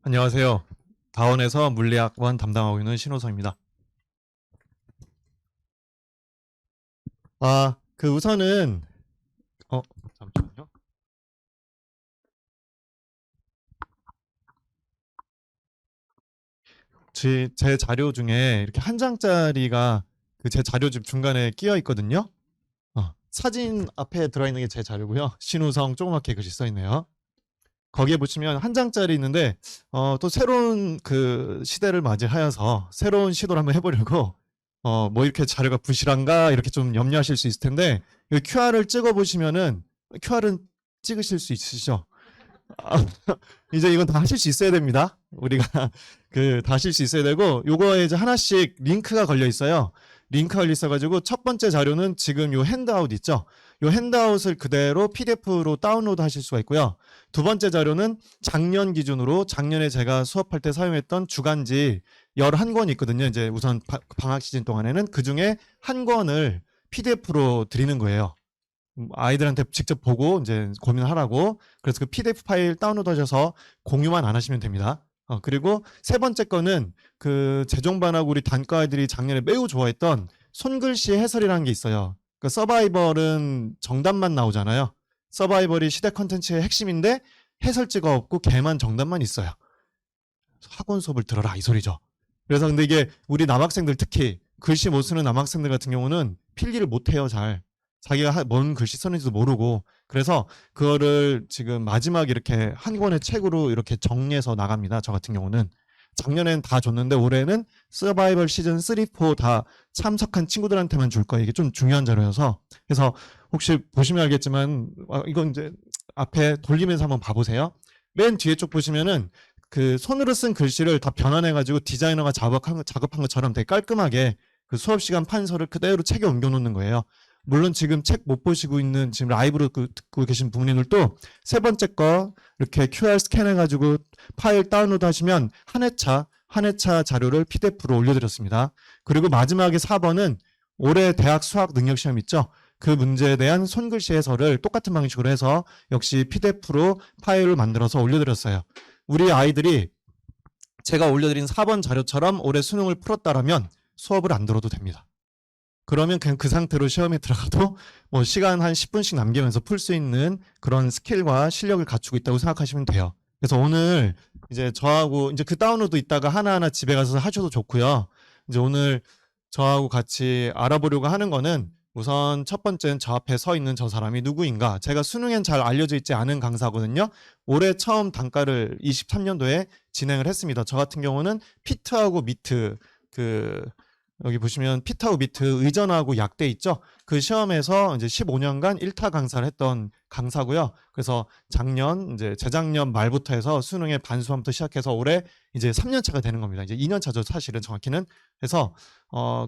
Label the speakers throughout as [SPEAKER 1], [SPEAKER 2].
[SPEAKER 1] 안녕하세요. 다원에서 물리학원 담당하고 있는 신호성입니다. 우선은 잠시만요. 제 자료 중에 이렇게 한 장짜리가 제 자료집 중간에 끼어 있거든요. 사진 앞에 들어있는 게 제 자료고요. 신호성 조그맣게 글씨 써 있네요. 거기에 보시면 한 장짜리 있는데 또 새로운 그 시대를 맞이하여서 새로운 시도를 한번 해보려고 뭐 이렇게 자료가 부실한가 이렇게 좀 염려하실 수 있을 텐데 이 QR을 찍어 보시면은 QR은 찍으실 수 있으시죠? 아, 이제 이건 다 하실 수 있어야 됩니다. 우리가 다 하실 수 있어야 되고 요거에 이제 하나씩 링크가 걸려 있어요. 링크가 걸려 있어가지고 첫 번째 자료는 지금 요 핸드아웃 있죠? 요 핸드아웃을 그대로 PDF로 다운로드 하실 수가 있고요. 두 번째 자료는 작년 기준으로 작년에 제가 수업할 때 사용했던 주간지 11권이 있거든요. 이제 우선 방학 시즌 동안에는 그 중에 한 권을 PDF로 드리는 거예요. 아이들한테 직접 보고 이제 고민하라고. 그래서 그 PDF 파일 다운로드 하셔서 공유만 안 하시면 됩니다. 그리고 세 번째 거는 그 재종반하고 우리 단과 아이들이 작년에 매우 좋아했던 손글씨 해설이라는 게 있어요. 그 서바이벌은 정답만 나오잖아요. 서바이벌이 시대 컨텐츠의 핵심인데 해설지가 없고 걔만 정답만 있어요. 학원 수업을 들어라 이 소리죠. 그래서 근데 이게 우리 남학생들 특히 글씨 못 쓰는 남학생들 같은 경우는 필기를 못 해요. 잘 자기가 뭔 글씨 썼는지도 모르고. 그래서 그거를 지금 마지막 이렇게 한 권의 책으로 이렇게 정리해서 나갑니다. 저 같은 경우는 작년엔 다 줬는데 올해는 서바이벌 시즌 3, 4 다 참석한 친구들한테만 줄 거예요. 이게 좀 중요한 자료여서. 그래서 혹시 보시면 알겠지만 이건 이제 앞에 돌리면서 한번 봐보세요. 맨 뒤에 쪽 보시면은 그 손으로 쓴 글씨를 다 변환해가지고 디자이너가 작업한 것처럼 되게 깔끔하게 그 수업 시간 판서를 그대로 책에 옮겨 놓는 거예요. 물론 지금 책 못 보시고 있는 지금 라이브로 듣고 계신 부모님들도 세 번째 거 이렇게 QR 스캔해가지고 파일 다운로드 하시면 한 회차 자료를 PDF로 올려드렸습니다. 그리고 마지막에 4번은 올해 대학 수학 능력 시험 있죠? 그 문제에 대한 손글씨 해설을 똑같은 방식으로 해서 역시 PDF로 파일을 만들어서 올려드렸어요. 우리 아이들이 제가 올려드린 4번 자료처럼 올해 수능을 풀었다라면 수업을 안 들어도 됩니다. 그러면 그냥 그 상태로 시험에 들어가도 뭐 시간 한 10분씩 남기면서 풀 수 있는 그런 스킬과 실력을 갖추고 있다고 생각하시면 돼요. 그래서 오늘 이제 저하고 이제 그 다운로드 있다가 하나하나 집에 가서 하셔도 좋고요. 이제 오늘 저하고 같이 알아보려고 하는 거는 우선 첫 번째는 저 앞에 서 있는 저 사람이 누구인가. 제가 수능엔 잘 알려져 있지 않은 강사거든요. 올해 처음 단과를 23년도에 진행을 했습니다. 저 같은 경우는 피트하고 미트 여기 보시면 피트하고 미트 의전하고 약대 있죠. 그 시험에서 이제 15년간 1타 강사를 했던 강사고요. 그래서 이제 재작년 말부터 해서 수능의 반수험부터 시작해서 올해 이제 3년 차가 되는 겁니다. 이제 2년 차죠, 사실은 정확히는. 그래서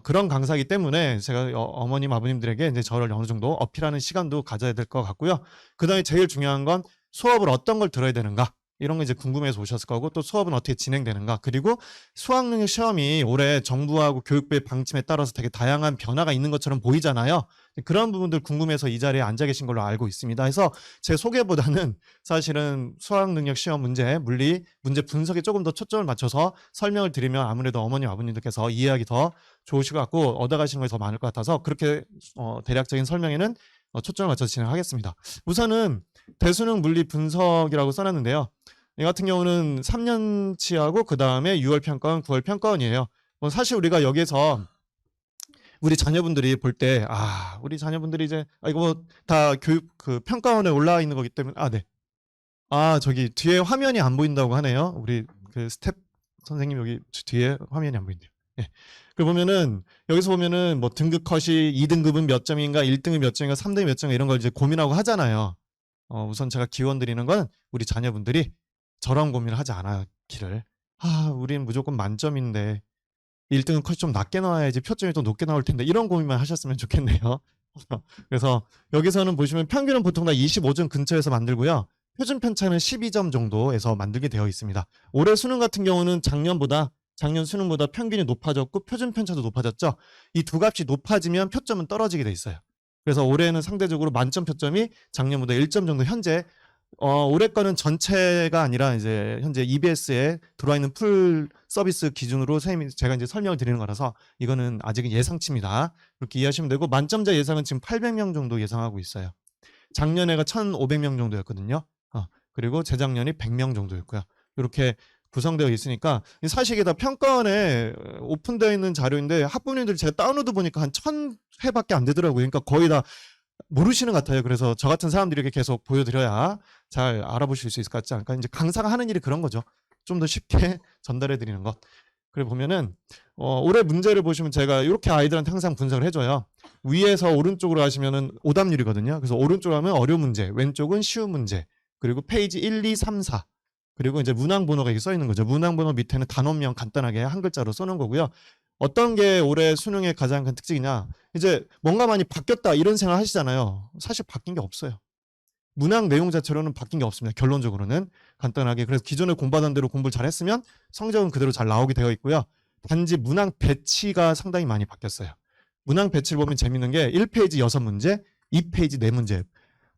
[SPEAKER 1] 그런 강사이기 때문에 제가 어머님 아버님들에게 이제 저를 어느 정도 어필하는 시간도 가져야 될 것 같고요. 그다음에 제일 중요한 건 수업을 어떤 걸 들어야 되는가. 이런 거 이제 궁금해서 오셨을 거고, 또 수업은 어떻게 진행되는가. 그리고 수학능력 시험이 올해 정부하고 교육부의 방침에 따라서 되게 다양한 변화가 있는 것처럼 보이잖아요. 그런 부분들 궁금해서 이 자리에 앉아 계신 걸로 알고 있습니다. 그래서 제 소개보다는 사실은 수학능력 시험 물리 문제 분석에 조금 더 초점을 맞춰서 설명을 드리면 아무래도 어머님 아버님들께서 이해하기 더 좋으실 것 같고 얻어가시는 것이 더 많을 것 같아서 그렇게 대략적인 설명에는 초점을 맞춰서 진행하겠습니다. 우선은 대수능 물리 분석이라고 써놨는데요. 이 같은 경우는 3년치하고 그 다음에 6월 평가원, 9월 평가원이에요. 사실 우리가 여기서 우리 자녀분들이 볼 때, 우리 자녀분들이 이제, 이거 뭐 다 교육, 평가원에 올라와 있는 거기 때문에, 네. 저기 뒤에 화면이 안 보인다고 하네요. 우리 그 스텝 선생님 여기 뒤에 화면이 안 보인대요. 예. 그 보면은, 여기서 보면은 뭐 등급 컷이 2등급은 몇 점인가, 1등급 몇 점인가, 3등급 몇 점인가 이런 걸 이제 고민하고 하잖아요. 우선 제가 기원 드리는 건 우리 자녀분들이 저런 고민을 하지 않기를. 우린 무조건 만점인데 1등은 컷이 좀 낮게 나와야지 표점이 더 높게 나올 텐데 이런 고민만 하셨으면 좋겠네요. 그래서 여기서는 보시면 평균은 보통 다 25점 근처에서 만들고요. 표준 편차는 12점 정도에서 만들게 되어 있습니다. 올해 수능 같은 경우는 작년 수능보다 평균이 높아졌고 표준 편차도 높아졌죠. 이 두 값이 높아지면 표점은 떨어지게 돼 있어요. 그래서 올해는 상대적으로 만점 표점이 작년보다 1점 정도 현재 올해 거는 전체가 아니라 이제 현재 EBS에 들어와 있는 풀 서비스 기준으로 선생님이 제가 이제 설명을 드리는 거라서 이거는 아직은 예상치입니다. 그렇게 이해하시면 되고 만점자 예상은 지금 800명 정도 예상하고 있어요. 작년에가 1,500명 정도였거든요. 그리고 재작년이 100명 정도였고요. 이렇게 구성되어 있으니까 사실 이게 다 평가원에 오픈되어 있는 자료인데 학부모님들 제가 다운로드 보니까 한 1,000회밖에 안 되더라고요. 그러니까 거의 다 모르시는 것 같아요. 그래서 저 같은 사람들이 이렇게 계속 보여드려야 잘 알아보실 수 있을 것 같지 않을까. 이제 강사가 하는 일이 그런 거죠. 좀 더 쉽게 전달해 드리는 것. 그래 보면은 올해 문제를 보시면 제가 이렇게 아이들한테 항상 분석을 해줘요. 위에서 오른쪽으로 하시면은 오답률이거든요. 그래서 오른쪽으로 하면 어려운 문제, 왼쪽은 쉬운 문제. 그리고 페이지 1, 2, 3, 4. 그리고 이제 문항 번호가 이렇게 써 있는 거죠. 문항 번호 밑에는 단원명 간단하게 한 글자로 써놓은 거고요. 어떤 게 올해 수능의 가장 큰 특징이냐? 이제 뭔가 많이 바뀌었다 이런 생각 하시잖아요. 사실 바뀐 게 없어요. 문항 내용 자체로는 바뀐 게 없습니다. 결론적으로는 간단하게. 그래서 기존에 공부하던 대로 공부를 잘했으면 성적은 그대로 잘 나오게 되어 있고요. 단지 문항 배치가 상당히 많이 바뀌었어요. 문항 배치를 보면 재밌는 게 1페이지 6문제, 2페이지 4문제.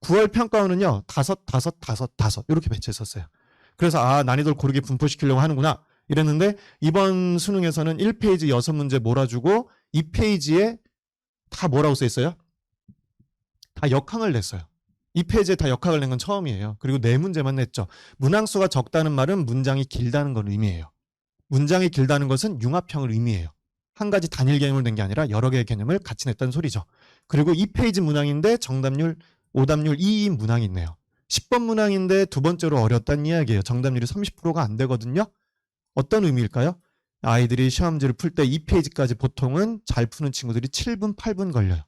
[SPEAKER 1] 9월 평가원은요. 5 이렇게 배치했었어요. 그래서 난이도를 고르게 분포시키려고 하는구나 이랬는데 이번 수능에서는 1페이지 6문제 몰아주고 2페이지에 다 뭐라고 써 있어요? 다 역항을 냈어요. 2페이지에 다 역학을 낸 건 처음이에요. 그리고 4문제만 냈죠. 문항수가 적다는 말은 문장이 길다는 걸 의미해요. 문장이 길다는 것은 융합형을 의미해요. 한 가지 단일 개념을 낸 게 아니라 여러 개의 개념을 같이 냈다는 소리죠. 그리고 2페이지 문항인데 정답률, 오답률 2인 문항이 있네요. 10번 문항인데 두 번째로 어렵다는 이야기예요. 정답률이 30%가 안 되거든요. 어떤 의미일까요? 아이들이 시험지를 풀 때 2페이지까지 보통은 잘 푸는 친구들이 7분, 8분 걸려요.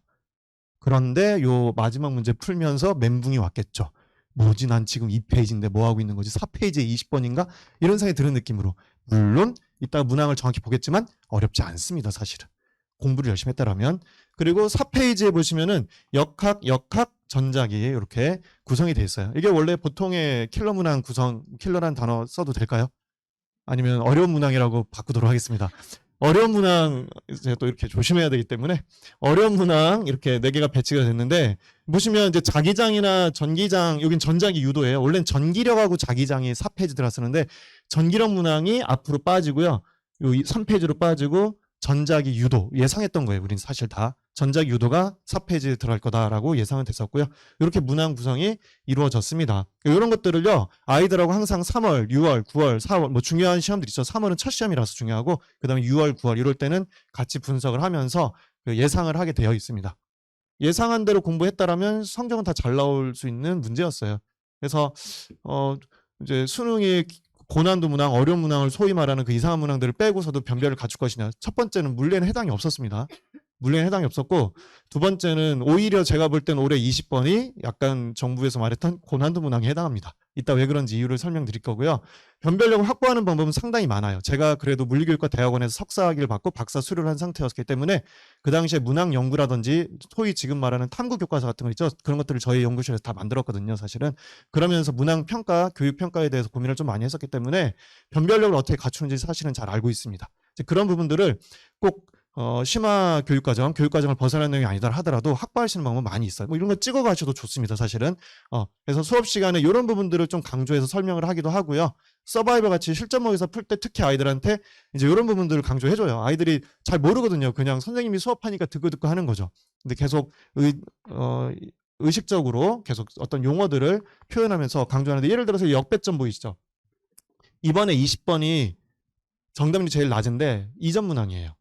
[SPEAKER 1] 그런데 요 마지막 문제 풀면서 멘붕이 왔겠죠. 뭐지 난 지금 2페이지인데 뭐하고 있는 거지? 4페이지에 20번인가? 이런 생각이 드는 느낌으로. 물론 이따가 문항을 정확히 보겠지만 어렵지 않습니다. 사실은. 공부를 열심히 했다라면. 그리고 4페이지에 보시면은 역학, 전작이 이렇게 구성이 돼 있어요. 이게 원래 보통의 킬러 문항 구성, 킬러란 단어 써도 될까요? 아니면 어려운 문항이라고 바꾸도록 하겠습니다. 어려운 문항 이제 또 이렇게 조심해야 되기 때문에 어려운 문항 이렇게 4개가 배치가 됐는데 보시면 이제 자기장이나 전기장 여긴 전작이 유도예요. 원래는 전기력하고 자기장이 4페이지 들어갔었는데 전기력 문항이 앞으로 빠지고요. 요 3페이지로 빠지고 전작이 유도 예상했던 거예요. 우린 사실 다 전작 유도가 4페이지에 들어갈 거다라고 예상은 됐었고요. 이렇게 문항 구성이 이루어졌습니다. 이런 것들을요. 아이들하고 항상 3월, 6월, 9월, 4월 뭐 중요한 시험들이 있죠. 3월은 첫 시험이라서 중요하고 그다음에 6월, 9월 이럴 때는 같이 분석을 하면서 예상을 하게 되어 있습니다. 예상한 대로 공부했다라면 성적은 다 잘 나올 수 있는 문제였어요. 그래서 이제 수능이 고난도 문항, 어려운 문항을 소위 말하는 그 이상한 문항들을 빼고서도 변별을 갖출 것이냐. 첫 번째는 물리에는 해당이 없었습니다. 물리에는 해당이 없었고 두 번째는 오히려 제가 볼 땐 올해 20번이 약간 정부에서 말했던 고난도 문항에 해당합니다. 이따 왜 그런지 이유를 설명드릴 거고요. 변별력을 확보하는 방법은 상당히 많아요. 제가 그래도 물리교육과 대학원에서 석사학위를 받고 박사 수료를 한 상태였기 때문에 그 당시에 문항 연구라든지 소위 지금 말하는 탐구 교과서 같은 거 있죠. 그런 것들을 저희 연구실에서 다 만들었거든요. 사실은. 그러면서 문항 평가, 교육 평가에 대해서 고민을 좀 많이 했었기 때문에 변별력을 어떻게 갖추는지 사실은 잘 알고 있습니다. 그런 부분들을 꼭 심화 교육과정을 벗어나는 내용이 아니다 하더라도 확보할 수 있는 방법은 많이 있어요. 뭐 이런 거 찍어 가셔도 좋습니다, 사실은. 그래서 수업 시간에 이런 부분들을 좀 강조해서 설명을 하기도 하고요. 서바이벌 같이 실전목에서 풀 때 특히 아이들한테 이제 이런 부분들을 강조해줘요. 아이들이 잘 모르거든요. 그냥 선생님이 수업하니까 듣고 하는 거죠. 근데 계속 의식적으로 계속 어떤 용어들을 표현하면서 강조하는데 예를 들어서 역배점 보이시죠? 이번에 20번이 정답률이 제일 낮은데 2점 문항이에요.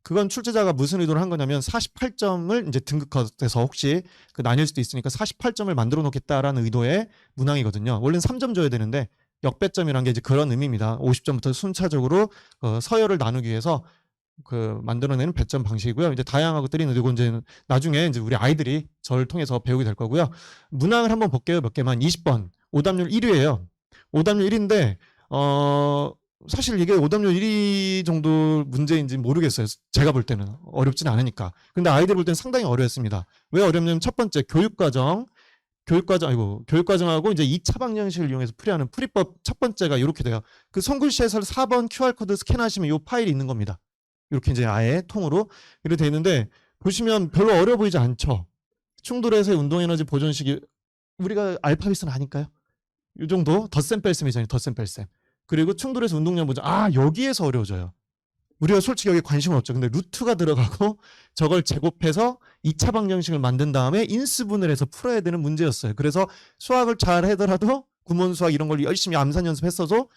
[SPEAKER 1] 그건 출제자가 무슨 의도를 한 거냐면 48점을 이제 등급화돼서 혹시 그 나뉠 수도 있으니까 48점을 만들어 놓겠다라는 의도의 문항이거든요. 원래는 3점 줘야 되는데 역배점이란 게 이제 그런 의미입니다. 50점부터 순차적으로 서열을 나누기 위해서 그 만들어내는 배점 방식이고요. 이제 다양한 것들이 있는데 이건 이제 나중에 이제 우리 아이들이 저를 통해서 배우게 될 거고요. 문항을 한번 볼게요. 몇 개만. 20번 오답률 1위예요. 오답률 1위인데 사실 이게 오답률 1위 정도 문제인지 모르겠어요. 제가 볼 때는 어렵진 않으니까. 근데 아이들 볼 때는 상당히 어려웠습니다. 왜 어렵냐면 첫 번째 교육과정하고 이제 2차 방정식을 이용해서 풀이하는 풀이법 첫 번째가 이렇게 돼요. 그 손글씨에서 4번 QR코드 스캔하시면 이 파일이 있는 겁니다. 이렇게 이제 아예 통으로 이렇게 돼 있는데 보시면 별로 어려워 보이지 않죠. 충돌해서의 운동에너지 보존식이 우리가 알파벳은 아니까요. 이 정도 덧셈 뺄셈이잖아요. 덧셈 뺄셈. 그리고 충돌해서 운동량 보자. 여기에서 어려워져요. 우리가 솔직히 여기 관심은 없죠. 근데 루트가 들어가고 저걸 제곱해서 2차 방정식을 만든 다음에 인수분을 해서 풀어야 되는 문제였어요. 그래서 수학을 잘 하더라도 구몬 수학 이런 걸 열심히 암산 연습했어도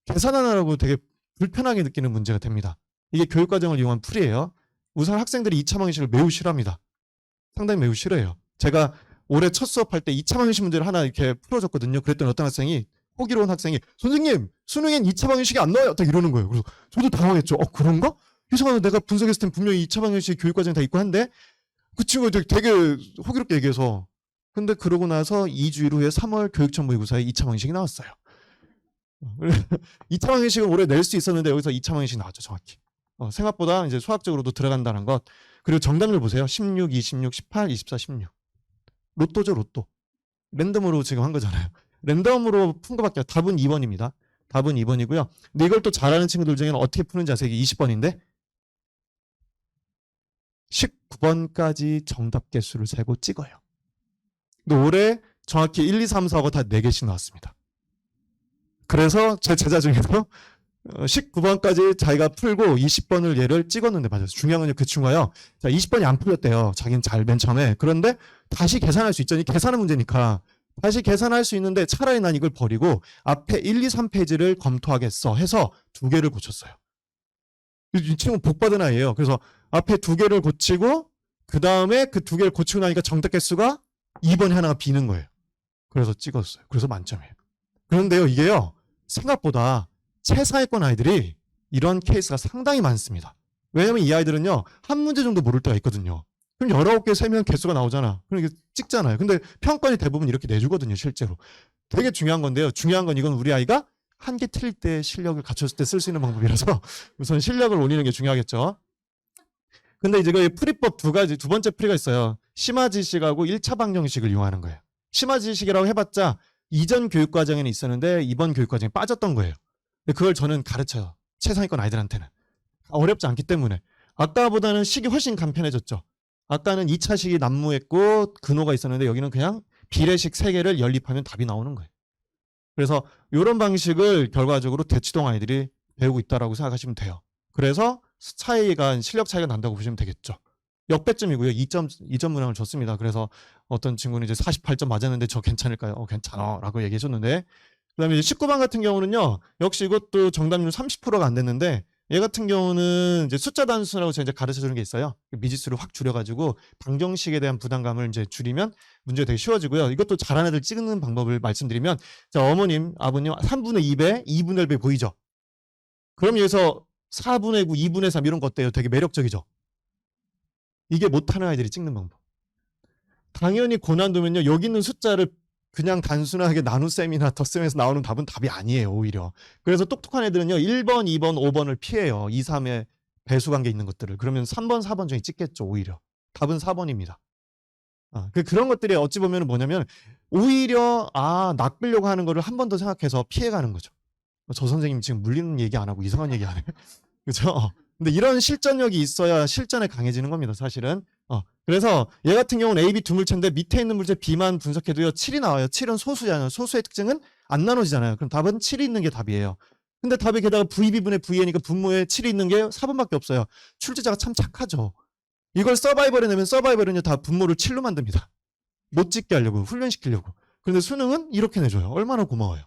[SPEAKER 1] 계산하느라고 되게 불편하게 느끼는 문제가 됩니다. 이게 교육과정을 이용한 풀이에요. 우선 학생들이 2차 방정식을 매우 싫어합니다. 상당히 매우 싫어해요. 제가 올해 첫 수업할 때 2차 방정식 문제를 하나 이렇게 풀어줬거든요. 그랬더니 어떤 학생이 호기로운 학생이 선생님 수능엔 2차 방정식이 안 나와요. 딱 이러는 거예요. 그래서 저도 당황했죠. 그런가? 이상하네. 내가 분석했을 땐 분명히 2차 방정식 교육과정이 다 있고 한데 그 친구가 되게 호기롭게 얘기해서 근데 그러고 나서 2주일 후에 3월 교육청 모의고사에 2차 방정식이 나왔어요. 2차 방정식은 올해 낼 수 있었는데 여기서 2차 방정식이 나왔죠. 정확히. 생각보다 이제 수학적으로도 들어간다는 것. 그리고 정답률 보세요. 16, 26, 18, 24, 16. 로또죠, 로또. 랜덤으로 지금 한 거잖아요. 랜덤으로 푼 거밖에 답은 2번입니다. 답은 2번이고요. 근데 이걸 또 잘하는 친구들 중에는 어떻게 푸는지 아세요? 이게 20번인데 19번까지 정답 개수를 세고 찍어요. 근데 올해 정확히 1, 2, 3, 4가 다 4개씩 나왔습니다. 그래서 제 제자 중에도 19번까지 자기가 풀고 20번을 얘를 찍었는데 맞아요. 중요한 건 그 친구가요. 자, 20번이 안 풀렸대요. 자기는 잘 맨 처음에. 그런데 다시 계산할 수 있잖아요. 계산은 문제니까. 다시 계산할 수 있는데 차라리 난 이걸 버리고 앞에 1, 2, 3페이지를 검토하겠어 해서 2개를 고쳤어요. 이 친구는 복받은 아이예요. 그래서 앞에 2개를 고치고 그 다음에 그 2개를 고치고 나니까 정답 개수가 2번에 하나가 비는 거예요. 그래서 찍었어요. 그래서 만점이에요. 그런데요, 이게요. 생각보다 최상위권 아이들이 이런 케이스가 상당히 많습니다. 왜냐면 이 아이들은요. 한 문제 정도 모를 때가 있거든요. 그럼 19개 세면 개수가 나오잖아. 그럼 이게 찍잖아요. 근데 평가원이 대부분 이렇게 내주거든요. 실제로. 되게 중요한 건데요. 중요한 건 이건 우리 아이가 한 개 틀릴 때 실력을 갖췄을 때 쓸 수 있는 방법이라서 우선 실력을 올리는 게 중요하겠죠. 근데 이제 그 풀이법 두 번째 풀이가 있어요. 심화지식하고 1차 방정식을 이용하는 거예요. 심화지식이라고 해봤자 이전 교육과정에는 있었는데 이번 교육과정에 빠졌던 거예요. 근데 그걸 저는 가르쳐요. 최상위권 아이들한테는. 어렵지 않기 때문에. 아까보다는 식이 훨씬 간편해졌죠. 아까는 2차식이 난무했고 근호가 있었는데 여기는 그냥 비례식 3개를 연립하면 답이 나오는 거예요. 그래서 이런 방식을 결과적으로 대치동 아이들이 배우고 있다고 생각하시면 돼요. 그래서 실력 차이가 난다고 보시면 되겠죠. 역배점이고요. 2점 문항을 줬습니다. 그래서 어떤 친구는 이제 48점 맞았는데 저 괜찮을까요? 괜찮아 라고 얘기해 줬는데 그 다음에 19번 같은 경우는요. 역시 이것도 정답률 30%가 안 됐는데 얘 같은 경우는 이제 숫자 단수라고 제가 이제 가르쳐 주는 게 있어요. 미지수를 확 줄여가지고 방정식에 대한 부담감을 이제 줄이면 문제가 되게 쉬워지고요. 이것도 잘하는 애들 찍는 방법을 말씀드리면 자, 어머님, 아버님 3분의 2배, 2분의 1배 보이죠? 그럼 여기서 4분의 9, 2분의 3 이런 거 어때요? 되게 매력적이죠? 이게 못하는 아이들이 찍는 방법. 당연히 고난도면요. 여기 있는 숫자를 그냥 단순하게 나눗셈이나 덧셈에서 나오는 답은 답이 아니에요. 오히려. 그래서 똑똑한 애들은요. 1번, 2번, 5번을 피해요. 2, 3의 배수관계 있는 것들을. 그러면 3번, 4번 중에 찍겠죠. 오히려. 답은 4번입니다. 그런 것들이 어찌 보면 뭐냐면 오히려 낚으려고 하는 거를 한 번 더 생각해서 피해가는 거죠. 저 선생님 지금 물리는 얘기 안 하고 이상한 얘기 하네. 그렇죠? 근데 이런 실전력이 있어야 실전에 강해지는 겁니다. 사실은. 그래서 얘 같은 경우는 A, B 두 물체인데 밑에 있는 물체 B만 분석해도요. 7이 나와요. 7은 소수잖아요. 소수의 특징은 안 나눠지잖아요. 그럼 답은 7이 있는 게 답이에요. 근데 답에 게다가 VB분의 VA니까 분모에 7이 있는 게 4번밖에 없어요. 출제자가 참 착하죠. 이걸 서바이벌에 내면 서바이벌은요. 다 분모를 7로 만듭니다. 못 찍게 하려고 훈련시키려고. 그런데 수능은 이렇게 내줘요. 얼마나 고마워요.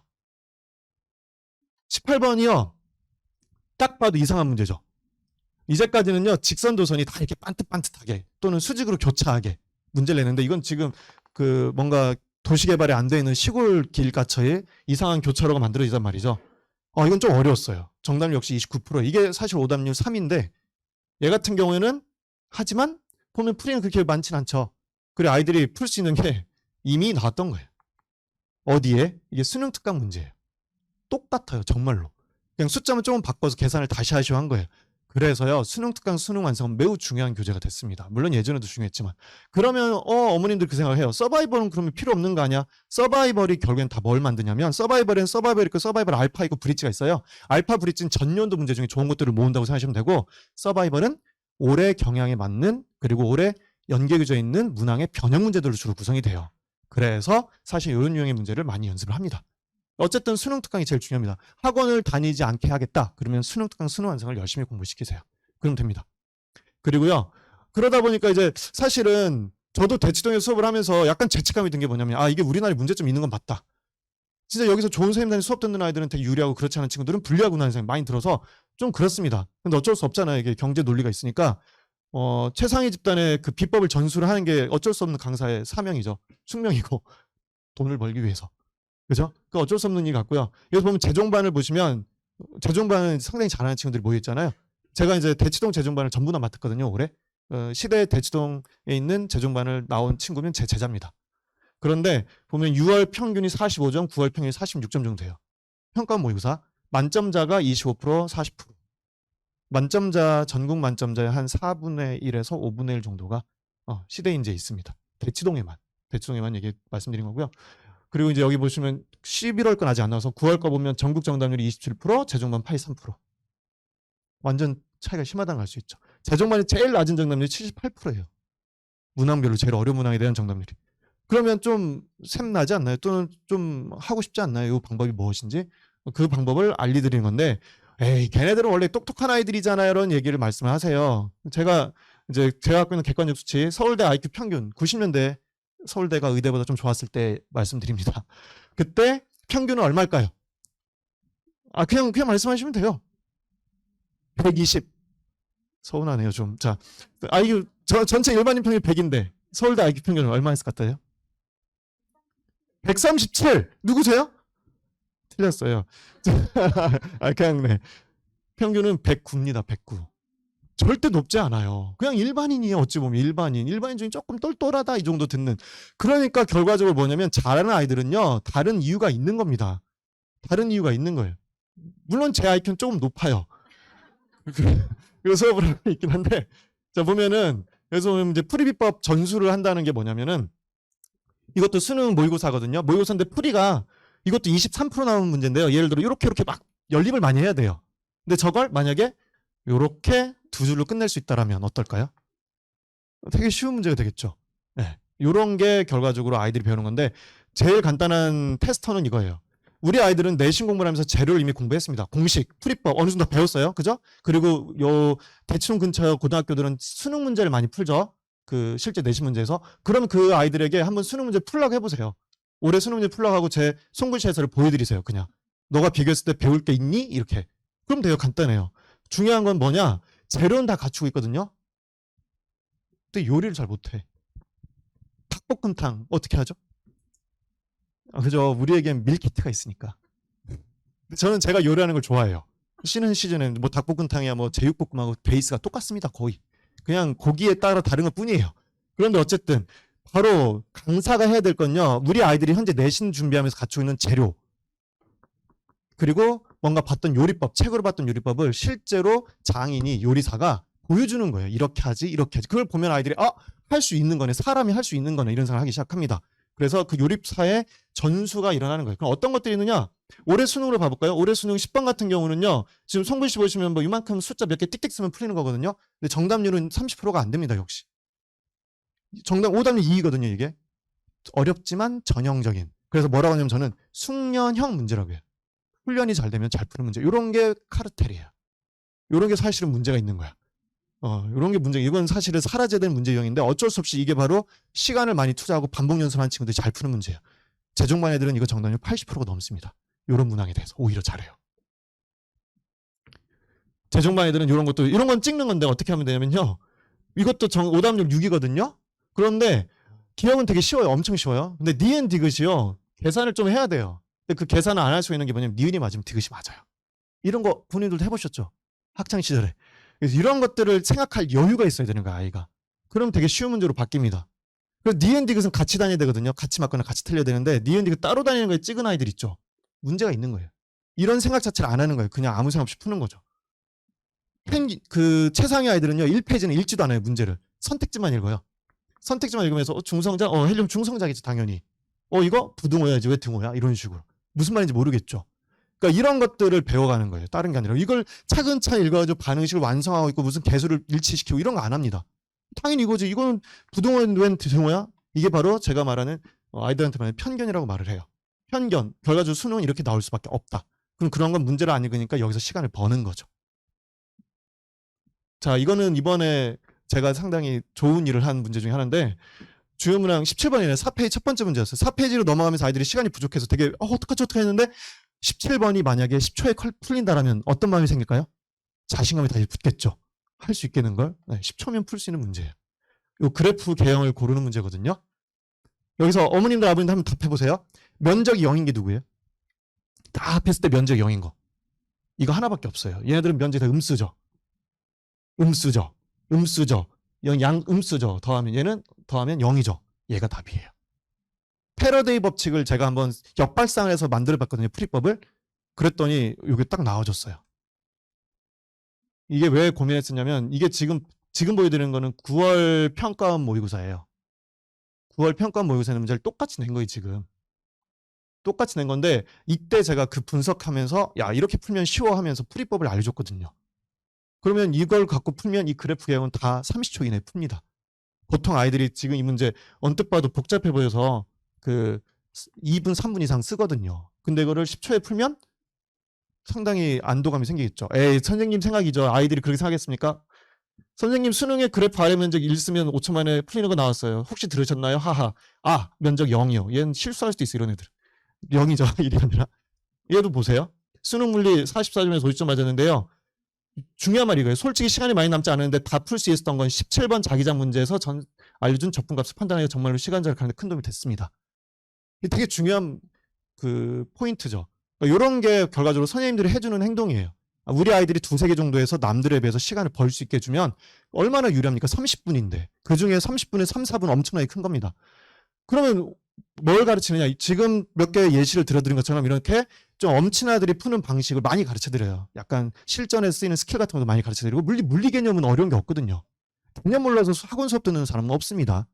[SPEAKER 1] 18번이요. 딱 봐도 이상한 문제죠. 이제까지는요. 직선도선이 다 이렇게 반듯반듯하게 또는 수직으로 교차하게 문제를 내는데 이건 지금 뭔가 도시개발이 안 돼 있는 시골 길가처에 이상한 교차로가 만들어지단 말이죠. 이건 좀 어려웠어요. 정답률 역시 29%. 이게 사실 오답률 3인데 얘 같은 경우에는 하지만 보면 풀이는 그렇게 많진 않죠. 그리고 아이들이 풀 수 있는 게 이미 나왔던 거예요. 어디에? 이게 수능 특강 문제예요. 똑같아요. 정말로. 그냥 숫자만 조금 바꿔서 계산을 다시 하시오 한 거예요. 그래서요. 수능 특강 수능 완성은 매우 중요한 교재가 됐습니다. 물론 예전에도 중요했지만. 그러면 어머님들 그 생각을 해요. 서바이벌은 그러면 필요 없는 거 아니야? 서바이벌이 결국엔 다 뭘 만드냐면 서바이벌엔 서바이벌 있고 서바이벌 알파 있고 브릿지가 있어요. 알파 브릿지는 전년도 문제 중에 좋은 것들을 모은다고 생각하시면 되고 서바이벌은 올해 경향에 맞는 그리고 올해 연계되어 있는 문항의 변형 문제들로 주로 구성이 돼요. 그래서 사실 이런 유형의 문제를 많이 연습을 합니다. 어쨌든 수능 특강이 제일 중요합니다. 학원을 다니지 않게 하겠다. 그러면 수능 특강 수능 완성을 열심히 공부시키세요. 그럼 됩니다. 그리고요. 그러다 보니까 이제 사실은 저도 대치동에서 수업을 하면서 약간 죄책감이 든 게 뭐냐면 이게 우리나라에 문제점 있는 건 맞다. 진짜 여기서 좋은 선생님들이 수업 듣는 아이들은 되게 유리하고 그렇지 않은 친구들은 불리하구나 하는 생각이 많이 들어서 좀 그렇습니다. 근데 어쩔 수 없잖아요. 이게 경제 논리가 있으니까 최상위 집단의 그 비법을 전수를 하는 게 어쩔 수 없는 강사의 사명이죠. 숙명이고 돈을 벌기 위해서. 그죠? 그 어쩔 수 없는 일 같고요. 여기서 보면 재종반을 보시면 재종반은 상당히 잘하는 친구들이 모여 있잖아요. 제가 이제 대치동 재종반을 전부 다 맡았거든요. 올해. 시대 대치동에 있는 재종반을 나온 친구면 제 제자입니다. 그런데 보면 6월 평균이 45점, 9월 평균이 46점 정도 돼요. 평가 모의고사 만점자가 25%, 40%. 만점자 전국 만점자의 한 4분의 1에서 5분의 1 정도가 시대인재에 있습니다. 대치동에만 얘기 말씀드린 거고요. 그리고 이제 여기 보시면 11월 건 아직 안 나와서 9월 거 보면 전국 정답률이 27%, 재종반 83%. 완전 차이가 심하다는 걸 알 수 있죠. 재종반이 제일 낮은 정답률이 78%예요. 문항별로 제일 어려운 문항에 대한 정답률이. 그러면 좀 샘나지 않나요? 또는 좀 하고 싶지 않나요? 이 방법이 무엇인지 그 방법을 알려드리는 건데 에이 걔네들은 원래 똑똑한 아이들이잖아요. 이런 얘기를 말씀을 하세요. 제가 갖고 있는 객관적 수치 서울대 IQ 평균 90년대 서울대가 의대보다 좀 좋았을 때 말씀드립니다. 그때 평균은 얼마일까요? 그냥 말씀하시면 돼요. 120. 서운하네요 좀. 자, IQ 전체 일반인 평균 100인데 서울대 IQ 평균은 얼마였을 것 같아요? 137. 누구세요? 틀렸어요. 그냥 네. 평균은 109입니다. 109. 절대 높지 않아요. 그냥 일반인이에요. 어찌 보면 일반인 중에 조금 똘똘하다 이 정도 듣는. 그러니까 결과적으로 뭐냐면 잘하는 아이들은요. 다른 이유가 있는 겁니다. 다른 이유가 있는 거예요. 물론 제 IQ는 조금 높아요. 그래서 수업을 하고 있긴 한데 자 보면은 그래서 보면 이제 풀이비법 전수를 한다는 게 뭐냐면은 이것도 수능 모의고사거든요. 모의고사인데 풀이가 이것도 23% 나오는 문제인데요. 예를 들어 이렇게 막 연립을 많이 해야 돼요. 근데 저걸 만약에 이렇게 두 줄로 끝낼 수 있다라면 어떨까요? 되게 쉬운 문제가 되겠죠. 네. 이런 게 결과적으로 아이들이 배우는 건데 제일 간단한 테스터는 이거예요. 우리 아이들은 내신 공부를 하면서 재료를 이미 공부했습니다. 공식, 풀이법 어느 정도 배웠어요. 그죠? 그리고 요 대치동 근처 고등학교들은 수능 문제를 많이 풀죠. 그 실제 내신 문제에서. 그럼 그 아이들에게 한번 수능 문제 풀라고 해보세요. 올해 수능 문제 풀라고 하고 제 손글씨 해설을 보여드리세요. 그냥. 너가 비교했을 때 배울 게 있니? 이렇게. 그럼 돼요. 간단해요. 중요한 건 뭐냐? 재료는 다 갖추고 있거든요. 근데 요리를 잘 못해. 닭볶음탕 어떻게 하죠? 그죠? 우리에겐 밀키트가 있으니까. 저는 제가 요리하는 걸 좋아해요. 쉬는 시즌에는 뭐 닭볶음탕이야 뭐 제육볶음하고 베이스가 똑같습니다. 거의. 그냥 고기에 따라 다른 것 뿐이에요. 그런데 어쨌든 바로 강사가 해야 될 건요. 우리 아이들이 현재 내신 준비하면서 갖추고 있는 재료 그리고 뭔가 봤던 요리법, 책으로 봤던 요리법을 실제로 장인이 요리사가 보여주는 거예요. 이렇게 하지, 이렇게 하지. 그걸 보면 아이들이 할 수 있는 거네. 사람이 할 수 있는 거네. 이런 생각을 하기 시작합니다. 그래서 그 요리사의 전수가 일어나는 거예요. 그럼 어떤 것들이 있느냐? 올해 수능으로 봐볼까요? 올해 수능 10번 같은 경우는요. 지금 송글씨 보시면 뭐 이만큼 숫자 몇 개 띡띡 쓰면 풀리는 거거든요. 근데 정답률은 30%가 안 됩니다. 역시. 정답 오답률 2이거든요. 이게. 어렵지만 전형적인. 그래서 뭐라고 하냐면 저는 숙련형 문제라고 해요. 훈련이 잘 되면 잘 푸는 문제. 이런 게 카르텔이에요. 이런 게 사실은 문제가 있는 거야. 이런 게 문제. 이건 사실은 사라져야 되는 문제 유형인데 어쩔 수 없이 이게 바로 시간을 많이 투자하고 반복 연습하는 친구들이 잘 푸는 문제예요. 재종반 애들은 이거 정답률 80%가 넘습니다. 이런 문항에 대해서 오히려 잘해요. 재종반 애들은 이런 건 찍는 건데 어떻게 하면 되냐면요. 이것도 오답률 6이거든요. 그런데 기억은 되게 쉬워요. 엄청 쉬워요. 근데 니은 디귿이요. 계산을 좀 해야 돼요. 근데 그 계산을 안 할 수 있는 게 뭐냐면 니은이 맞으면 디귿이 맞아요. 이런 거 본인들도 해보셨죠? 학창 시절에. 그래서 이런 것들을 생각할 여유가 있어야 되는 거야 아이가. 그럼 되게 쉬운 문제로 바뀝니다. 그래서 니은 디귿은 같이 다녀야 되거든요. 같이 맞거나 같이 틀려야 되는데 니은 디귿 따로 다니는 거에 찍은 아이들 있죠. 문제가 있는 거예요. 이런 생각 자체를 안 하는 거예요. 그냥 아무 생각 없이 푸는 거죠. 그 최상위 아이들은요. 1페이지는 읽지도 않아요. 문제를. 선택지만 읽어요. 선택지만 읽으면서 중성자? 헬륨 중성자겠죠. 당연히. 이거 부등호야지. 왜 등호야? 이런 식으로. 무슨 말인지 모르겠죠. 그러니까 이런 것들을 배워가는 거예요. 다른 게 아니라. 이걸 차근차근 읽어가지고 반응식을 완성하고 있고 무슨 개수를 일치시키고 이런 거 안 합니다. 당연히 이거지. 이거는 부등호는 왜 등호야? 이게 바로 제가 말하는 아이들한테 말하는 편견이라고 말을 해요. 편견, 결과적으로 수능은 이렇게 나올 수밖에 없다. 그럼 그런 건 문제를 안 읽으니까 여기서 시간을 버는 거죠. 자, 이거는 이번에 제가 상당히 좋은 일을 한 문제 중에 하나인데 주요 문항 17번이네. 4페이지 첫 번째 문제였어요. 4페이지로 넘어가면서 아이들이 시간이 부족해서 되게 어떡하지 했는데 17번이 만약에 10초에 풀린다라면 어떤 마음이 생길까요? 자신감이 다시 붙겠죠. 할 수 있겠는걸? 네, 10초면 풀 수 있는 문제예요. 요 그래프 개형을 고르는 문제거든요. 여기서 어머님들 아버님들 한번 답해보세요. 면적이 0인 게 누구예요? 다 합했을 때 면적이 0인 거. 이거 하나밖에 없어요. 얘네들은 면적이 다 음수죠. 음수죠. 음수죠. 양 음수죠. 더하면 얘는 더하면 0이죠. 얘가 답이에요. 패러데이 법칙을 제가 한번 역발상을 해서 만들어 봤거든요. 풀이법을. 그랬더니 이게 딱 나와줬어요. 이게 왜 고민했었냐면 이게 지금 보여드리는 거는 9월 평가원 모의고사예요. 9월 평가원 모의고사는 문제를 똑같이 낸 거예요. 지금. 똑같이 낸 건데 이때 제가 그 분석하면서 야 이렇게 풀면 쉬워 하면서 풀이법을 알려줬거든요. 그러면 이걸 갖고 풀면 이 그래프 개형은 다 30초 이내에 풉니다. 보통 아이들이 지금 이 문제 언뜻 봐도 복잡해 보여서 그 2분, 3분 이상 쓰거든요. 근데 이거를 10초에 풀면 상당히 안도감이 생기겠죠. 에이, 선생님 생각이죠. 아이들이 그렇게 생각했습니까? 선생님 수능에 그래프 아래 면적 1 쓰면 5초 만에 풀리는 거 나왔어요. 혹시 들으셨나요? 하하. 아, 면적 0이요. 얘는 실수할 수도 있어, 이런 애들. 0이죠. 1이 아니라. 얘도 보세요. 수능 물리 44점에서 50점 맞았는데요. 중요한 말이 이거예요. 솔직히 시간이 많이 남지 않았는데 다 풀 수 있었던 건 17번 자기장 문제에서 알려준 적분값을 판단하기가 정말로 시간 절약하는 데 큰 도움이 됐습니다. 이게 되게 중요한 그 포인트죠. 그러니까 이런 게 결과적으로 선생님들이 해주는 행동이에요. 우리 아이들이 2-3개 정도에서 남들에 비해서 시간을 벌 수 있게 해주면 얼마나 유리합니까? 30분인데. 그중에 30분에 3-4분 엄청나게 큰 겁니다. 그러면 뭘 가르치느냐? 지금 몇 개의 예시를 들어드린 것처럼 이렇게 좀 엄친 아들이 푸는 방식을 많이 가르쳐드려요. 약간 실전에 쓰이는 스킬 같은 것도 많이 가르쳐드리고 물리 개념은 어려운 게 없거든요. 개념 몰라서 학원 수업 듣는 사람은 없습니다.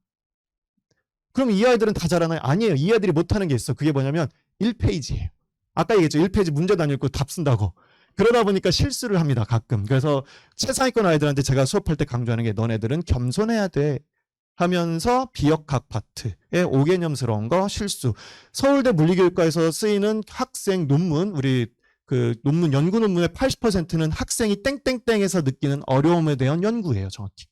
[SPEAKER 1] 그럼 이 아이들은 다 잘하나요? 아니에요. 이 아이들이 못하는 게 있어. 그게 뭐냐면 1페이지예요. 아까 얘기했죠. 1페이지 문제도 안 읽고 답 쓴다고. 그러다 보니까 실수를 합니다. 가끔. 그래서 최상위권 아이들한테 제가 수업할 때 강조하는 게 너네들은 겸손해야 돼. 하면서 비역 각 파트의 5개념스러운 거 실수. 서울대 물리교육과에서 쓰이는 학생 논문, 우리 그 논문 연구 논문의 80%는 학생이 땡땡땡에서 느끼는 어려움에 대한 연구예요. 정확히.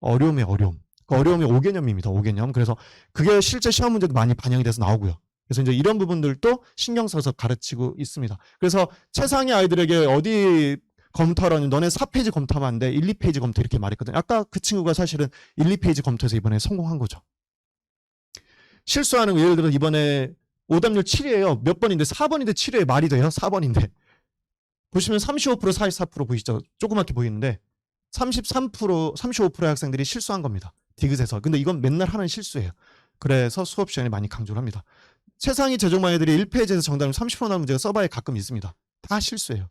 [SPEAKER 1] 어려움의 어려움. 그 어려움의 5개념입니다. 5개념. 그래서 그게 실제 시험 문제도 많이 반영이 돼서 나오고요. 그래서 이제 이런 부분들도 신경 써서 가르치고 있습니다. 그래서 최상위 아이들에게 어디 검토하라는 너네 4페이지 검토하면 안 돼. 1, 2페이지 검토 이렇게 말했거든요. 아까 그 친구가 사실은 1, 2페이지 검토해서 이번에 성공한 거죠. 실수하는 거 예를 들어 이번에 오답률 7이에요. 몇 번인데 4번인데 7이에요. 말이 돼요? 4번인데. 보시면 35% 44% 보이시죠? 조그맣게 보이는데 33% 35%의 학생들이 실수한 겁니다. 디귿에서. 근데 이건 맨날 하는 실수예요. 그래서 수업 시간에 많이 강조를 합니다. 최상위 재종만 애들이 1페이지에서 정답을 30% 나온 문제가 서바에 가끔 있습니다. 다 실수예요.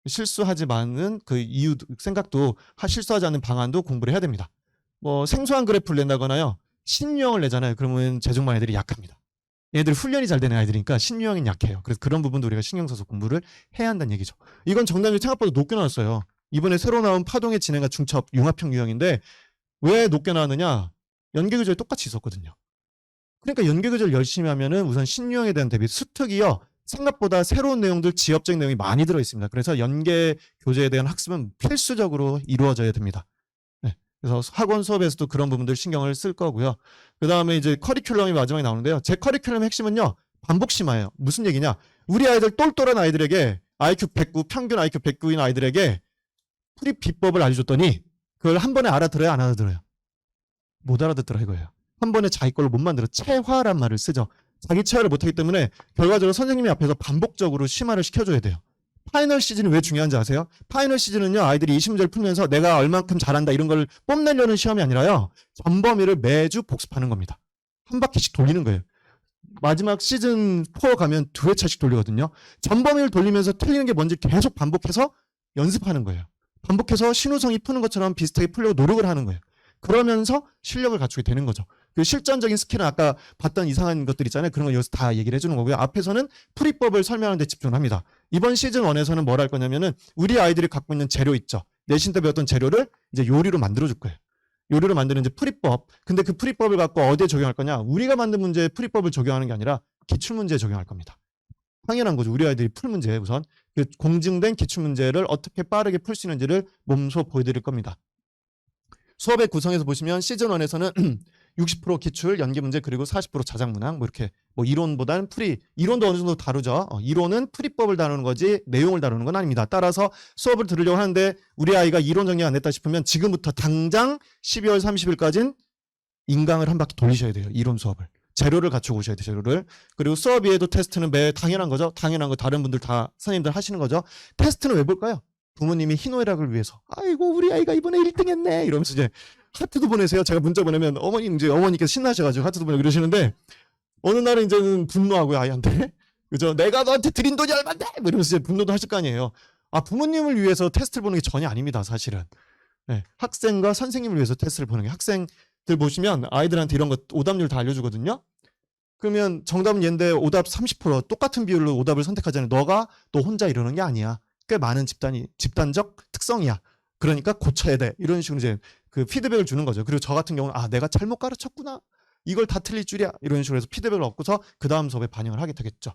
[SPEAKER 1] 실수하지 않는 그 이유 생각도 실수하지 않는 방안도 공부를 해야 됩니다. 뭐 생소한 그래프를 낸다거나요. 신유형을 내잖아요. 그러면 재종만 애들이 약합니다. 얘들 훈련이 잘 되는 아이들이니까 신유형은 약해요. 그래서 그런 부분도 우리가 신경 써서 공부를 해야 한다는 얘기죠. 이건 정답률이 생각보다 높게 나왔어요. 이번에 새로 나온 파동의 진행과 중첩 융합형 유형인데 왜 높게 나왔느냐? 연계교재에 똑같이 있었거든요. 그러니까 연계교재를 열심히 하면은 우선 신유형에 대한 대비 수특이요. 생각보다 새로운 내용들, 지엽적 내용이 많이 들어있습니다. 그래서 연계교재에 대한 학습은 필수적으로 이루어져야 됩니다. 네. 그래서 학원 수업에서도 그런 부분들 신경을 쓸 거고요. 그 다음에 이제 커리큘럼이 마지막에 나오는데요. 제 커리큘럼의 핵심은요. 반복 심화예요. 무슨 얘기냐? 우리 아이들 똘똘한 아이들에게 IQ 109, 평균 IQ 109인 아이들에게 풀이 비법을 알려줬더니 그걸 한 번에 알아들어요? 안 알아들어요? 못 알아듣더라 이거예요. 한 번에 자기 걸로 못 만들어. 체화란 말을 쓰죠. 자기 체화를 못하기 때문에 결과적으로 선생님이 앞에서 반복적으로 심화를 시켜줘야 돼요. 파이널 시즌이 왜 중요한지 아세요? 파이널 시즌은요. 아이들이 20문제를 풀면서 내가 얼만큼 잘한다 이런 걸 뽐내려는 시험이 아니라요. 전범위를 매주 복습하는 겁니다. 한 바퀴씩 돌리는 거예요. 마지막 시즌 4 가면 2회차씩 돌리거든요. 전범위를 돌리면서 틀리는 게 뭔지 계속 반복해서 연습하는 거예요. 반복해서 신우성이 푸는 것처럼 비슷하게 풀려고 노력을 하는 거예요. 그러면서 실력을 갖추게 되는 거죠. 그 실전적인 스킬은 아까 봤던 이상한 것들 있잖아요. 그런 거 여기서 다 얘기를 해주는 거고요. 앞에서는 풀이법을 설명하는 데 집중을 합니다. 이번 시즌 1에서는 뭘 할 거냐면은 우리 아이들이 갖고 있는 재료 있죠. 내신 때 배웠던 재료를 이제 요리로 만들어 줄 거예요. 요리로 만드는 이제 풀이법. 근데 그 풀이법을 갖고 어디에 적용할 거냐? 우리가 만든 문제에 풀이법을 적용하는 게 아니라 기출문제 적용할 겁니다. 당연한 거죠. 우리 아이들이 풀 문제 우선 그 공증된 기출문제를 어떻게 빠르게 풀 수 있는지를 몸소 보여드릴 겁니다. 수업의 구성에서 보시면 시즌 1에서는 60% 기출, 연기 문제 그리고 40% 자작 문항 뭐 이렇게 뭐 이론보다는 풀이 이론도 어느 정도 다루죠. 이론은 풀이법을 다루는 거지 내용을 다루는 건 아닙니다. 따라서 수업을 들으려고 하는데 우리 아이가 이론 정리 안 됐다 싶으면 지금부터 당장 12월 30일까지는 인강을 한 바퀴 돌리셔야 돼요. 이론 수업을. 재료를 갖추고 오셔야 돼요. 재료를. 그리고 수업 외에도 테스트는 매 당연한 거죠. 당연한 거 다른 분들 다 선생님들 하시는 거죠. 테스트는 왜 볼까요? 부모님이 희노애락을 위해서 아이고 우리 아이가 이번에 1등 했네 이러면서 이제 하트도 보내세요. 제가 문자 보내면 어머니께서 신나셔가지고 하트도 보내고 그러시는데 어느 날은 이제는 분노하고요 아이한테 그죠? 내가 너한테 드린 돈이 얼만데 뭐 이러면서 이제 분노도 하실 거 아니에요. 아 부모님을 위해서 테스트를 보는 게 전혀 아닙니다 사실은. 네, 학생과 선생님을 위해서 테스트를 보는 게 학생들 보시면 아이들한테 이런 거 오답률 다 알려주거든요. 그러면 정답은 얘인데 오답 30% 똑같은 비율로 오답을 선택하잖아요. 너가 너 혼자 이러는 게 아니야. 꽤 많은 집단적 특성이야. 그러니까 고쳐야 돼. 이런 식으로 이제 그 피드백을 주는 거죠. 그리고 저 같은 경우는 아 내가 잘못 가르쳤구나. 이걸 다 틀릴 줄이야. 이런 식으로 해서 피드백을 얻고서 그 다음 수업에 반영을 하게 되겠죠.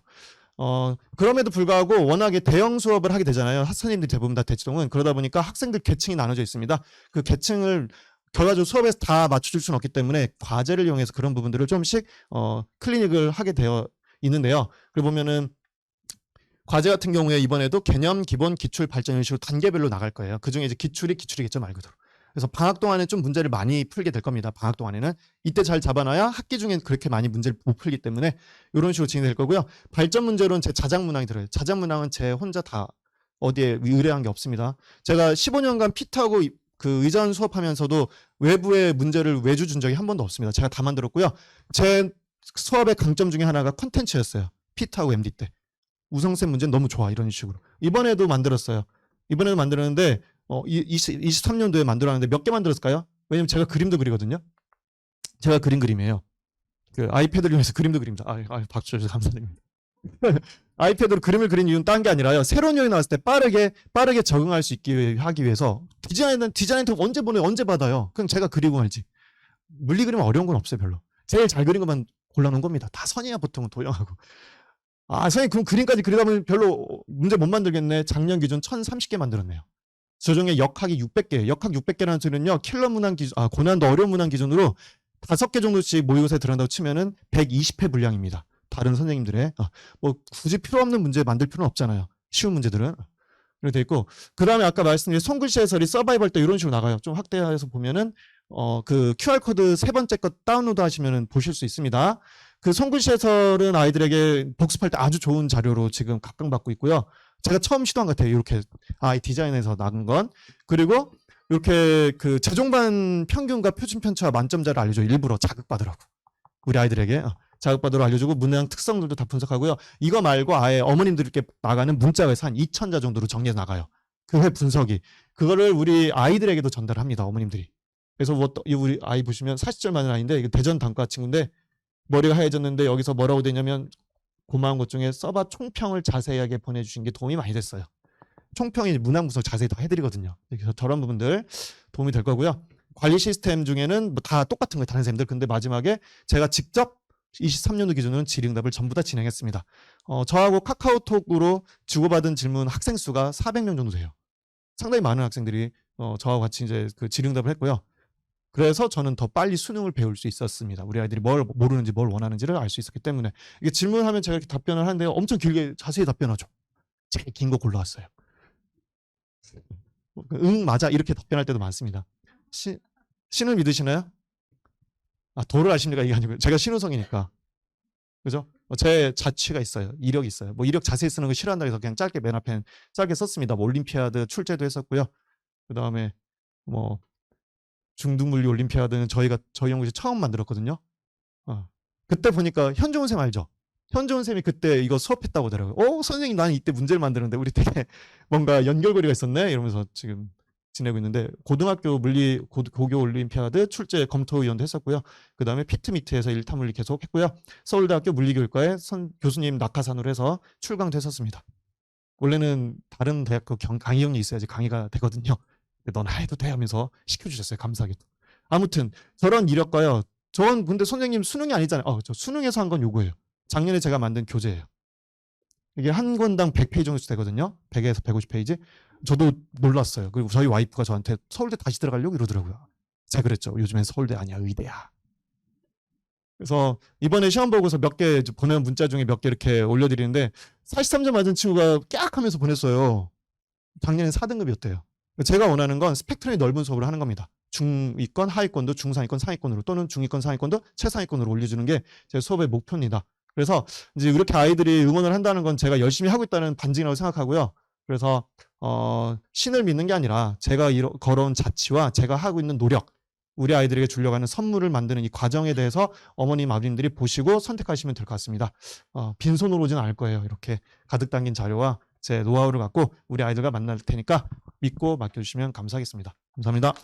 [SPEAKER 1] 그럼에도 불구하고 워낙에 대형 수업을 하게 되잖아요. 선생님들이 대부분 다 대치동은. 그러다 보니까 학생들 계층이 나눠져 있습니다. 그 계층을 결과적으로 수업에서 다 맞춰줄 수는 없기 때문에 과제를 이용해서 그런 부분들을 좀씩 클리닉을 하게 되어 있는데요. 그리고 보면은 과제 같은 경우에 이번에도 개념, 기본, 기출, 발전 이런 식으로 단계별로 나갈 거예요. 그중에 이제 기출이겠죠 말 그대로. 그래서 방학 동안에 좀 문제를 많이 풀게 될 겁니다. 방학 동안에는 이때 잘 잡아놔야 학기 중엔 그렇게 많이 문제를 못 풀기 때문에 이런 식으로 진행될 거고요. 발전 문제로는 제 자작 문항이 들어요. 자작 문항은 제 혼자 다 어디에 의뢰한 게 없습니다. 제가 15년간 피트하고 그 의전 수업하면서도 외부의 문제를 외주 준 적이 한 번도 없습니다. 제가 다 만들었고요. 제 수업의 강점 중에 하나가 콘텐츠였어요. 피트하고 MD 때. 우성쌤 문제는 너무 좋아 이런 식으로. 이번에도 만들었어요. 이번에도 만들었는데 23년도에 만들었는데 몇 개 만들었을까요? 왜냐면 제가 그림도 그리거든요. 제가 그림이에요. 그 아이패드를 이용해서 그림도 그립니다. 박수 주셔서 감사드립니다. 아이패드로 그림을 그린 이유는 딴 게 아니라요. 새로운 요인이 나왔을 때 빠르게 적응할 수 있게 하기 위해서 디자인한테 언제 받아요? 그냥 제가 그리고 말지. 물리 그리면 어려운 건 없어요 별로. 제일 잘 그린 것만 골라놓은 겁니다. 다 선이야 보통은 도형하고. 선생님 그럼 그림까지 그리다 보면 별로 문제 못 만들겠네. 작년 기준 1030개 만들었네요. 저 중에 역학이 600개. 역학 600개라는 소리는요. 킬러 문항 기준, 고난도 어려운 문항 기준으로 5개 정도씩 모의고사에 들어간다고 치면은 120회 분량입니다. 다른 선생님들의. 뭐 굳이 필요 없는 문제 만들 필요는 없잖아요. 쉬운 문제들은. 이렇게 돼 있고. 그 다음에 아까 말씀드린 손글씨 해설이 서바이벌 때 이런 식으로 나가요. 좀 확대해서 보면은, 그 QR코드 세 번째 거 다운로드 하시면은 보실 수 있습니다. 그 손글씨 해설은 아이들에게 복습할 때 아주 좋은 자료로 지금 각광받고 있고요. 제가 처음 시도한 것 같아요. 이렇게 아이 디자인에서 나온 건. 그리고 이렇게 그 최종반 평균과 표준 편차와 만점자를 알려줘. 일부러 자극받으라고. 우리 아이들에게 자극받으라고 알려주고 문항 특성들도 다 분석하고요. 이거 말고 아예 어머님들께 나가는 문자가 한 2,000자 정도로 정리해서 나가요. 그 회 분석이. 그거를 우리 아이들에게도 전달합니다. 어머님들이. 그래서 우리 아이 보시면 40절 많은 아이인데 이거 대전 단과 친구인데 머리가 하얘졌는데 여기서 뭐라고 되냐면 고마운 것 중에 서바 총평을 자세하게 보내주신 게 도움이 많이 됐어요. 총평이 문항 분석 자세히 다 해드리거든요. 그래서 저런 부분들 도움이 될 거고요. 관리 시스템 중에는 뭐 다 똑같은 거예요. 다른 쌤들. 근데 마지막에 제가 직접 23년도 기준으로는 질의응답을 전부 다 진행했습니다. 저하고 카카오톡으로 주고받은 질문 학생 수가 400명 정도 돼요. 상당히 많은 학생들이 저하고 같이 이제 그 질의응답을 했고요. 그래서 저는 더 빨리 수능을 배울 수 있었습니다. 우리 아이들이 뭘 모르는지 뭘 원하는지를 알 수 있었기 때문에. 이게 질문하면 제가 이렇게 답변을 하는데 엄청 길게 자세히 답변하죠. 제일 긴 거 골라왔어요. 응 맞아 이렇게 답변할 때도 많습니다. 신을 믿으시나요? 도를 아십니까? 이게 아니고요. 제가 신우성이니까. 그죠? 제 자취가 있어요. 이력이 있어요. 뭐 이력 자세히 쓰는 거 싫어한다고 해서 그냥 짧게 맨 앞에 짧게 썼습니다. 뭐 올림피아드 출제도 했었고요. 그 다음에 뭐 중등물리 올림피아드는 저희 연구실 처음 만들었거든요. 그때 보니까 현종훈 쌤 알죠? 현종훈 쌤이 그때 이거 수업했다고 하더라고요. 선생님 나는 이때 문제를 만드는데 우리 되게 뭔가 연결고리가 있었네 이러면서 지금 지내고 있는데 고등학교 물리 고교 올림피아드 출제 검토위원도 했었고요. 그 다음에 피트미트에서 일타물리 계속 했고요. 서울대학교 물리교육과의 교수님 낙하산으로 해서 출강도 했었습니다. 원래는 다른 대학교 강의형이 있어야지 강의가 되거든요. 넌 해도 돼 하면서 시켜주셨어요. 감사하게도. 아무튼 저런 이력과요. 전 근데 선생님 수능이 아니잖아요. 저 수능에서 한 건 요거예요. 작년에 제가 만든 교재예요. 이게 한 권당 100페이지 정도 되거든요. 100에서 150페이지. 저도 놀랐어요. 그리고 저희 와이프가 저한테 서울대 다시 들어가려고 이러더라고요. 제가 그랬죠. 요즘엔 서울대 아니야, 의대야. 그래서 이번에 시험 보고서 몇 개 보낸 문자 중에 몇 개 이렇게 올려드리는데 43점 맞은 친구가 깍 하면서 보냈어요. 작년에 4등급이었대요. 제가 원하는 건 스펙트럼이 넓은 수업을 하는 겁니다. 중위권, 하위권도 중상위권, 상위권으로 또는 중위권, 상위권도 최상위권으로 올려주는 게 제 수업의 목표입니다. 그래서 이제 이렇게 아이들이 응원을 한다는 건 제가 열심히 하고 있다는 반증이라고 생각하고요. 그래서 신을 믿는 게 아니라 제가 걸어온 자취와 제가 하고 있는 노력, 우리 아이들에게 주려고 하는 선물을 만드는 이 과정에 대해서 어머님, 아버님들이 보시고 선택하시면 될 것 같습니다. 빈손으로 오진 않을 거예요. 이렇게 가득 담긴 자료와 제 노하우를 갖고 우리 아이들과 만날 테니까 믿고 맡겨주시면 감사하겠습니다. 감사합니다.